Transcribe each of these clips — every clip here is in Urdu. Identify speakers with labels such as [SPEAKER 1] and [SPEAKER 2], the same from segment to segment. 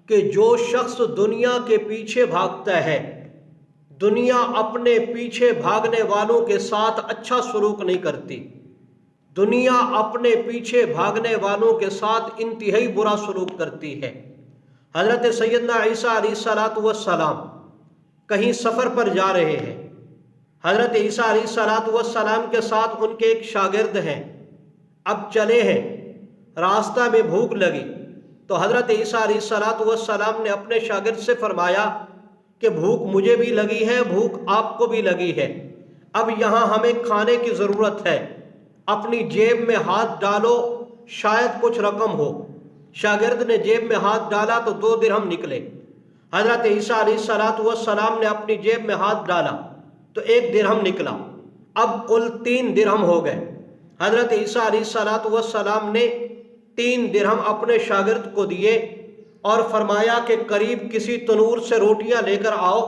[SPEAKER 1] کہ جو شخص دنیا کے پیچھے بھاگتا ہے، دنیا اپنے پیچھے بھاگنے والوں کے ساتھ اچھا سلوک نہیں کرتی، دنیا اپنے پیچھے بھاگنے والوں کے ساتھ انتہائی برا سلوک کرتی ہے۔ حضرت سیدنا عیسیٰ علیہ السلام کہیں سفر پر جا رہے ہیں۔ حضرت عیسیٰ علیہ السلام کے ساتھ ان کے ایک شاگرد ہیں۔ اب چلے ہیں، راستہ میں بھوک لگی تو حضرت عیسیٰ علیہ السلام نے اپنے شاگرد سے فرمایا کہ بھوک مجھے بھی لگی ہے، بھوک آپ کو بھی لگی ہے، اب یہاں ہمیں کھانے کی ضرورت ہے، اپنی جیب میں ہاتھ ڈالو، شاید کچھ رقم ہو۔ شاگرد نے جیب میں ہاتھ ڈالا تو 2 درہم نکلے۔ حضرت عیسیٰ علیہ السلام نے اپنی جیب میں ہاتھ ڈالا تو 1 درہم نکلا، اب کل 3 درہم ہو گئے۔ حضرت عیسیٰ علیہ السلام نے 3 درہم اپنے شاگرد کو دیے اور فرمایا کہ قریب کسی تنور سے روٹیاں لے کر آؤ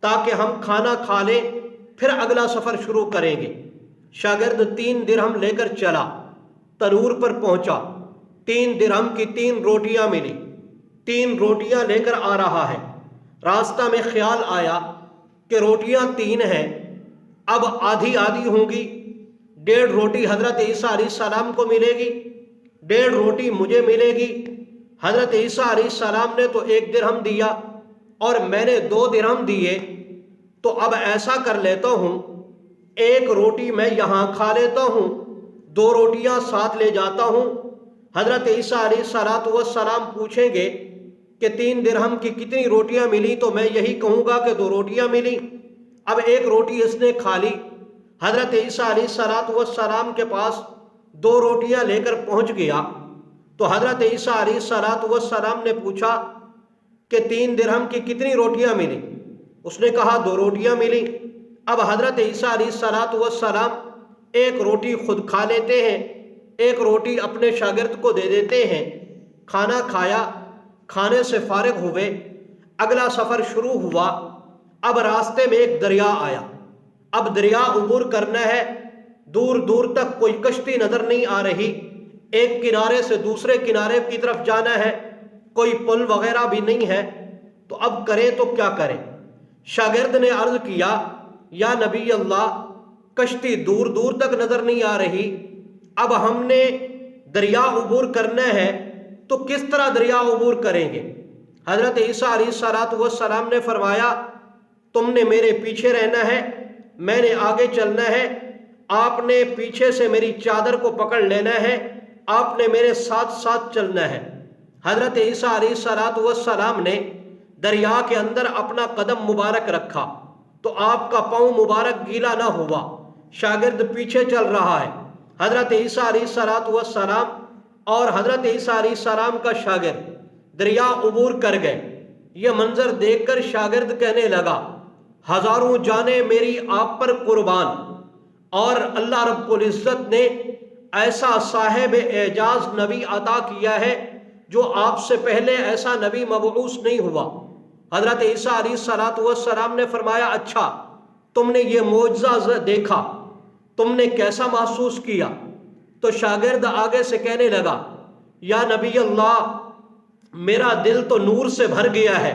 [SPEAKER 1] تاکہ ہم کھانا کھا لیں، پھر اگلا سفر شروع کریں گے۔ شاگرد 3 درہم لے کر چلا، تنور پر پہنچا، 3 درہم کی 3 روٹیاں ملی، 3 روٹیاں لے کر آ رہا ہے۔ راستہ میں خیال آیا کہ روٹیاں 3 ہیں، اب آدھی آدھی ہوں گی، 1.5 روٹی حضرت عیسیٰ علیہ السلام کو ملے گی، 1.5 روٹی مجھے ملے گی۔ حضرت عیسیٰ علیہ السلام نے تو 1 درہم دیا اور میں نے 2 درہم دیے، تو اب ایسا کر لیتا ہوں 1 روٹی میں یہاں کھا لیتا ہوں، 2 روٹیاں ساتھ لے جاتا ہوں۔ حضرت عیسیٰ علیہ السلام پوچھیں گے کہ 3 درہم کی کتنی روٹیاں ملی، تو میں یہی کہوں گا کہ 2 روٹیاں ملی۔ اب 1 روٹی اس نے کھا لی۔ حضرت عیسیٰ علیہ السلام کے پاس 2 روٹیاں لے کر پہنچ گیا تو حضرت عیسیٰ علیہ السلام نے پوچھا کہ 3 درہم کی کتنی روٹیاں ملی؟ اس نے کہا 2 روٹیاں ملی۔ اب حضرت عیسیٰ علیہ السلام 1 روٹی خود کھا لیتے ہیں، 1 روٹی اپنے شاگرد کو دے دیتے ہیں۔ کھانا کھایا، کھانے سے فارغ ہوئے، اگلا سفر شروع ہوا۔ اب راستے میں ایک دریا آیا، اب دریا عبور کرنا ہے، دور دور تک کوئی کشتی نظر نہیں آ رہی، ایک کنارے سے دوسرے کنارے کی طرف جانا ہے، کوئی پل وغیرہ بھی نہیں ہے، تو اب کریں تو کیا کریں؟ شاگرد نے عرض کیا، یا نبی اللہ، کشتی دور دور تک نظر نہیں آ رہی، اب ہم نے دریا عبور کرنا ہے تو کس طرح دریا عبور کریں گے؟ حضرت عیسیٰ علیہ السلام نے فرمایا، تم نے میرے پیچھے رہنا ہے، میں نے آگے چلنا ہے، آپ نے پیچھے سے میری چادر کو پکڑ لینا ہے، آپ نے میرے ساتھ ساتھ چلنا ہے۔ حضرت عیسیٰ علیہ السلام نے دریا کے اندر اپنا قدم مبارک رکھا تو آپ کا پاؤں مبارک گیلا نہ ہوا۔ شاگرد پیچھے چل رہا ہے، حضرت عیسیٰ علیہ السلام اور حضرت عیسیٰ علیہ السلام کا شاگرد دریا عبور کر گئے۔ یہ منظر دیکھ کر شاگرد کہنے لگا، ہزاروں جانیں میری آپ پر قربان، اور اللہ رب العزت نے ایسا صاحب اعجاز نبی عطا کیا ہے جو آپ سے پہلے ایسا نبی مبعوث نہیں ہوا۔ حضرت عیسیٰ علیہ السلام نے فرمایا، اچھا تم نے یہ معجزہ دیکھا، تم نے کیسا محسوس کیا؟ تو شاگرد آگے سے کہنے لگا، یا نبی اللہ، میرا دل تو نور سے بھر گیا ہے۔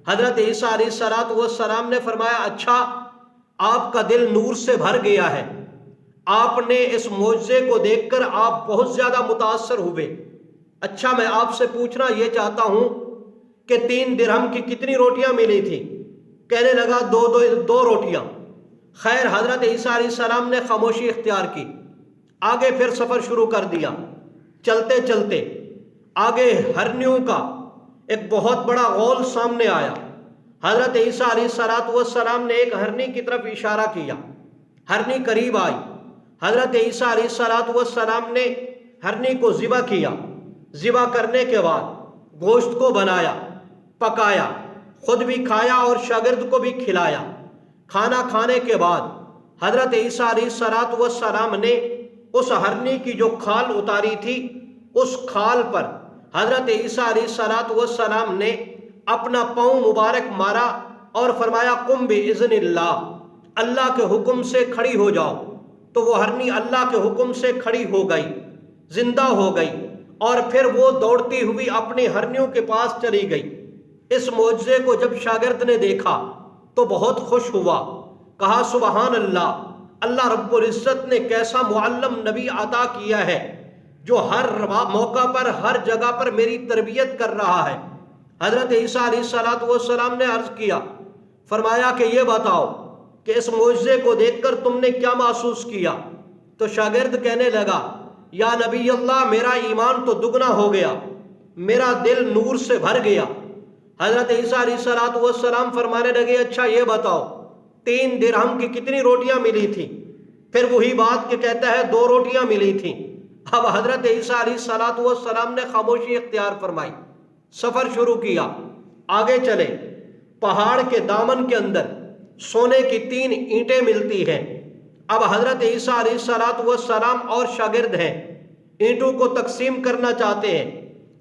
[SPEAKER 1] حضرت عیسیٰ علیہ السلام نے فرمایا، اچھا آپ کا دل نور سے بھر گیا ہے، آپ نے اس معجزے کو دیکھ کر آپ بہت زیادہ متاثر ہوئے۔ اچھا میں آپ سے پوچھنا یہ چاہتا ہوں کہ 3 درہم کی کتنی روٹیاں ملی تھی؟ کہنے لگا 2 روٹیاں۔ خیر، حضرت عیسیٰ علیہ السلام نے خاموشی اختیار کی، آگے پھر سفر شروع کر دیا۔ چلتے چلتے آگے ہرنیوں کا ایک بہت بڑا غول سامنے آیا۔ حضرت عیسیٰ علیہ السلام نے ایک ہرنی کی طرف اشارہ کیا، ہرنی قریب آئی۔ حضرت عیسیٰ علیہ السلام نے ہرنی کو ذبح کیا، ذبح کرنے کے بعد گوشت کو بنایا، پکایا، خود بھی کھایا اور شاگرد کو بھی کھلایا۔ کھانا کھانے کے بعد حضرت عیسیٰ علیہ السلام نے اس ہرنی کی جو کھال اتاری تھی، اس کھال پر حضرت عیسیٰ علیہ السلام نے اپنا پاؤں مبارک مارا اور فرمایا، قم بإذن اللہ، اللہ کے حکم سے کھڑی ہو جاؤ۔ تو وہ ہرنی اللہ کے حکم سے کھڑی ہو گئی، زندہ ہو گئی، اور پھر وہ دوڑتی ہوئی اپنی ہرنیوں کے پاس چلی گئی۔ اس معجزے کو جب شاگرد نے دیکھا تو بہت خوش ہوا، کہا سبحان اللہ، اللہ رب العزت نے کیسا معلم نبی عطا کیا ہے جو ہر موقع پر ہر جگہ پر میری تربیت کر رہا ہے۔ حضرت عیسیٰ علیہ السلام نے عرض کیا، فرمایا کہ یہ بتاؤ کہ اس معجزے کو دیکھ کر تم نے کیا محسوس کیا؟ تو شاگرد کہنے لگا، یا نبی اللہ، میرا ایمان تو دگنا ہو گیا، میرا دل نور سے بھر گیا۔ حضرت عیسیٰ علیہ السلام فرمانے لگے، اچھا یہ بتاؤ 3 درہم کی کتنی روٹیاں ملی تھیں؟ پھر وہی بات کہ کہتا ہے 2 روٹیاں ملی تھیں۔ اب حضرت عیسیٰ علیہ السلام نے خاموشی اختیار فرمائی، سفر شروع کیا، آگے چلے۔ پہاڑ کے دامن کے اندر سونے کی 3 اینٹیں ملتی ہیں۔ اب حضرت عیسیٰ علیہ السلام اور شاگرد ہیں، اینٹوں کو تقسیم کرنا چاہتے ہیں۔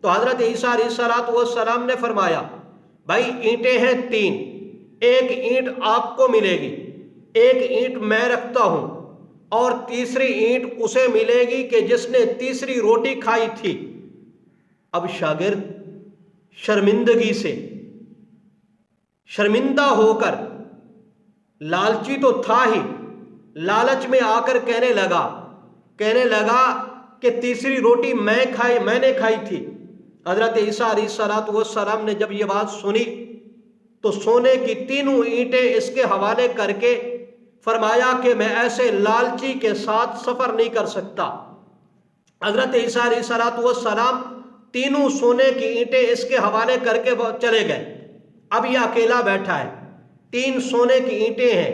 [SPEAKER 1] تو حضرت عیسیٰ علیہ السلام نے فرمایا، بھائی اینٹیں ہیں 3، ایک اینٹ آپ کو ملے گی، ایک اینٹ میں رکھتا ہوں، اور تیسری اینٹ اسے ملے گی کہ جس نے تیسری روٹی کھائی تھی۔ اب شاگرد شرمندگی سے شرمندہ ہو کر، لالچی تو تھا ہی، لالچ میں آ کر کہنے لگا کہ تیسری روٹی میں نے کھائی تھی۔ حضرت عیسیٰ علیہ السلام نے جب یہ بات سنی تو سونے کی 3 اینٹیں اس کے حوالے کر کے فرمایا کہ میں ایسے لالچی کے ساتھ سفر نہیں کر سکتا۔ حضرت عیسیٰ علیہ السلام 3 سونے کی اینٹیں اس کے حوالے کر کے چلے گئے۔ اب یہ اکیلا بیٹھا ہے، 3 سونے کی اینٹیں ہیں۔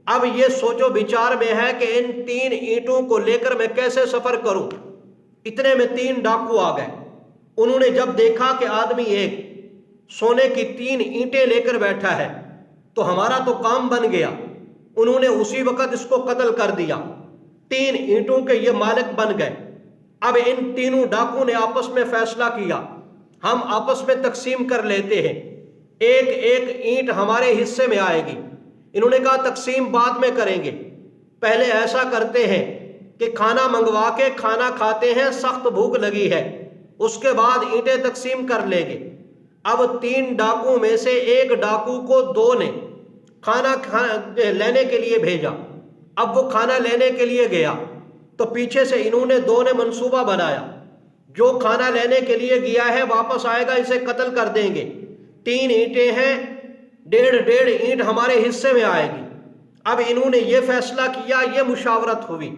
[SPEAKER 1] اب یہ سوچو بچار میں ہے کہ ان 3 اینٹوں کو لے کر میں کیسے سفر کروں۔ اتنے میں 3 ڈاکو آ گئے۔ انہوں نے جب دیکھا کہ آدمی ایک سونے کی 3 اینٹیں لے کر بیٹھا ہے تو ہمارا تو کام بن گیا۔ انہوں نے اسی وقت اس کو قتل کر دیا، 3 اینٹوں کے یہ مالک بن گئے۔ اب ان 3 ڈاکو نے آپس میں فیصلہ کیا، ہم آپس میں تقسیم کر لیتے ہیں، ایک اینٹ ہمارے حصے میں آئے گی۔ انہوں نے کہا تقسیم بعد میں کریں گے، پہلے ایسا کرتے ہیں کہ کھانا منگوا کے کھانا کھاتے ہیں، سخت بھوک لگی ہے، اس کے بعد اینٹیں تقسیم کر لیں گے۔ اب 3 ڈاکو میں سے ایک ڈاکو کو 2 نے کھانا لینے کے لیے بھیجا۔ اب وہ کھانا لینے کے لیے گیا تو پیچھے سے انہوں نے 2 نے منصوبہ بنایا، جو کھانا لینے کے لیے گیا ہے واپس آئے گا، اسے قتل کر دیں گے۔ 3 اینٹیں ہیں، 1.5 اینٹ ہمارے حصے میں آئے گی۔ اب انہوں نے یہ فیصلہ کیا، یہ مشاورت ہوئی۔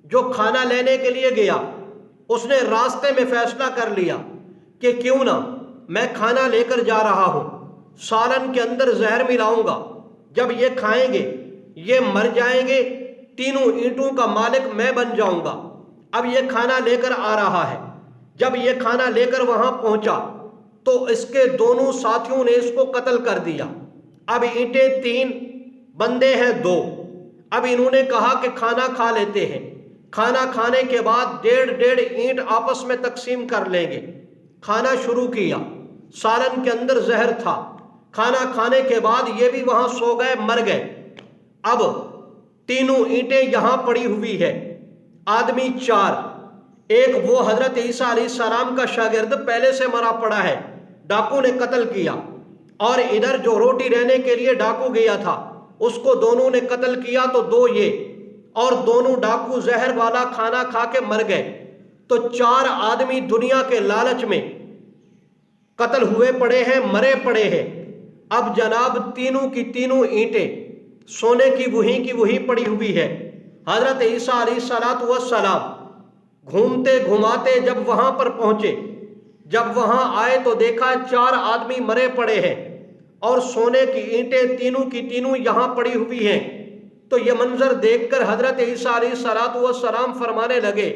[SPEAKER 1] جو کھانا لینے کے لیے گیا اس نے راستے میں فیصلہ کر لیا کہ کیوں نہ میں کھانا لے کر جا رہا ہوں، سالن کے اندر زہر ملاؤں گا، جب یہ کھائیں گے یہ مر جائیں گے، 3 اینٹوں کا مالک میں بن جاؤں گا۔ اب یہ کھانا لے کر آ رہا ہے، جب یہ کھانا لے کر وہاں پہنچا تو اس کے دونوں ساتھیوں نے اس کو قتل کر دیا۔ اب اینٹیں 3، بندے ہیں 2۔ اب انہوں نے کہا کہ کھانا کھا لیتے ہیں، کھانا کھانے کے بعد 1.5 اینٹ آپس میں تقسیم کر لیں گے۔ کھانا شروع کیا، سالن کے اندر زہر تھا، کھانا کھانے کے بعد یہ بھی وہاں سو گئے، مر گئے۔ اب 3 اینٹیں یہاں پڑی ہوئی ہے، آدمی 4، ایک وہ حضرت عیسیٰ علیہ السلام کا شاگرد پہلے سے مرا پڑا ہے، ڈاکو نے قتل کیا، اور ادھر جو روٹی لینے کے لیے ڈاکو گیا تھا اس کو دونوں نے قتل کیا، تو 2 یہ، اور دونوں ڈاکو زہر والا کھانا کھا کے مر گئے۔ تو 4 آدمی دنیا کے لالچ میں قتل ہوئے پڑے ہیں، مرے پڑے ہیں۔ اب جناب 3 کی 3 اینٹیں سونے کی وہی پڑی ہوئی ہے۔ حضرت عیسیٰ علیہ السلام گھومتے گھماتے جب وہاں پر پہنچے، جب وہاں آئے تو دیکھا 4 آدمی مرے پڑے ہیں اور سونے کی اینٹیں 3 کی 3 یہاں پڑی ہوئی ہیں۔ تو یہ منظر دیکھ کر حضرت عیسیٰ علیہ السلام فرمانے لگے،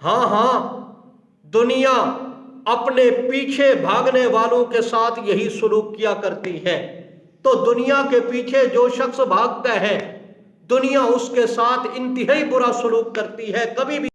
[SPEAKER 1] ہاں دنیا اپنے پیچھے بھاگنے والوں کے ساتھ یہی سلوک کیا کرتی ہے۔ تو دنیا کے پیچھے جو شخص بھاگتا ہے دنیا اس کے ساتھ انتہائی برا سلوک کرتی ہے، کبھی بھی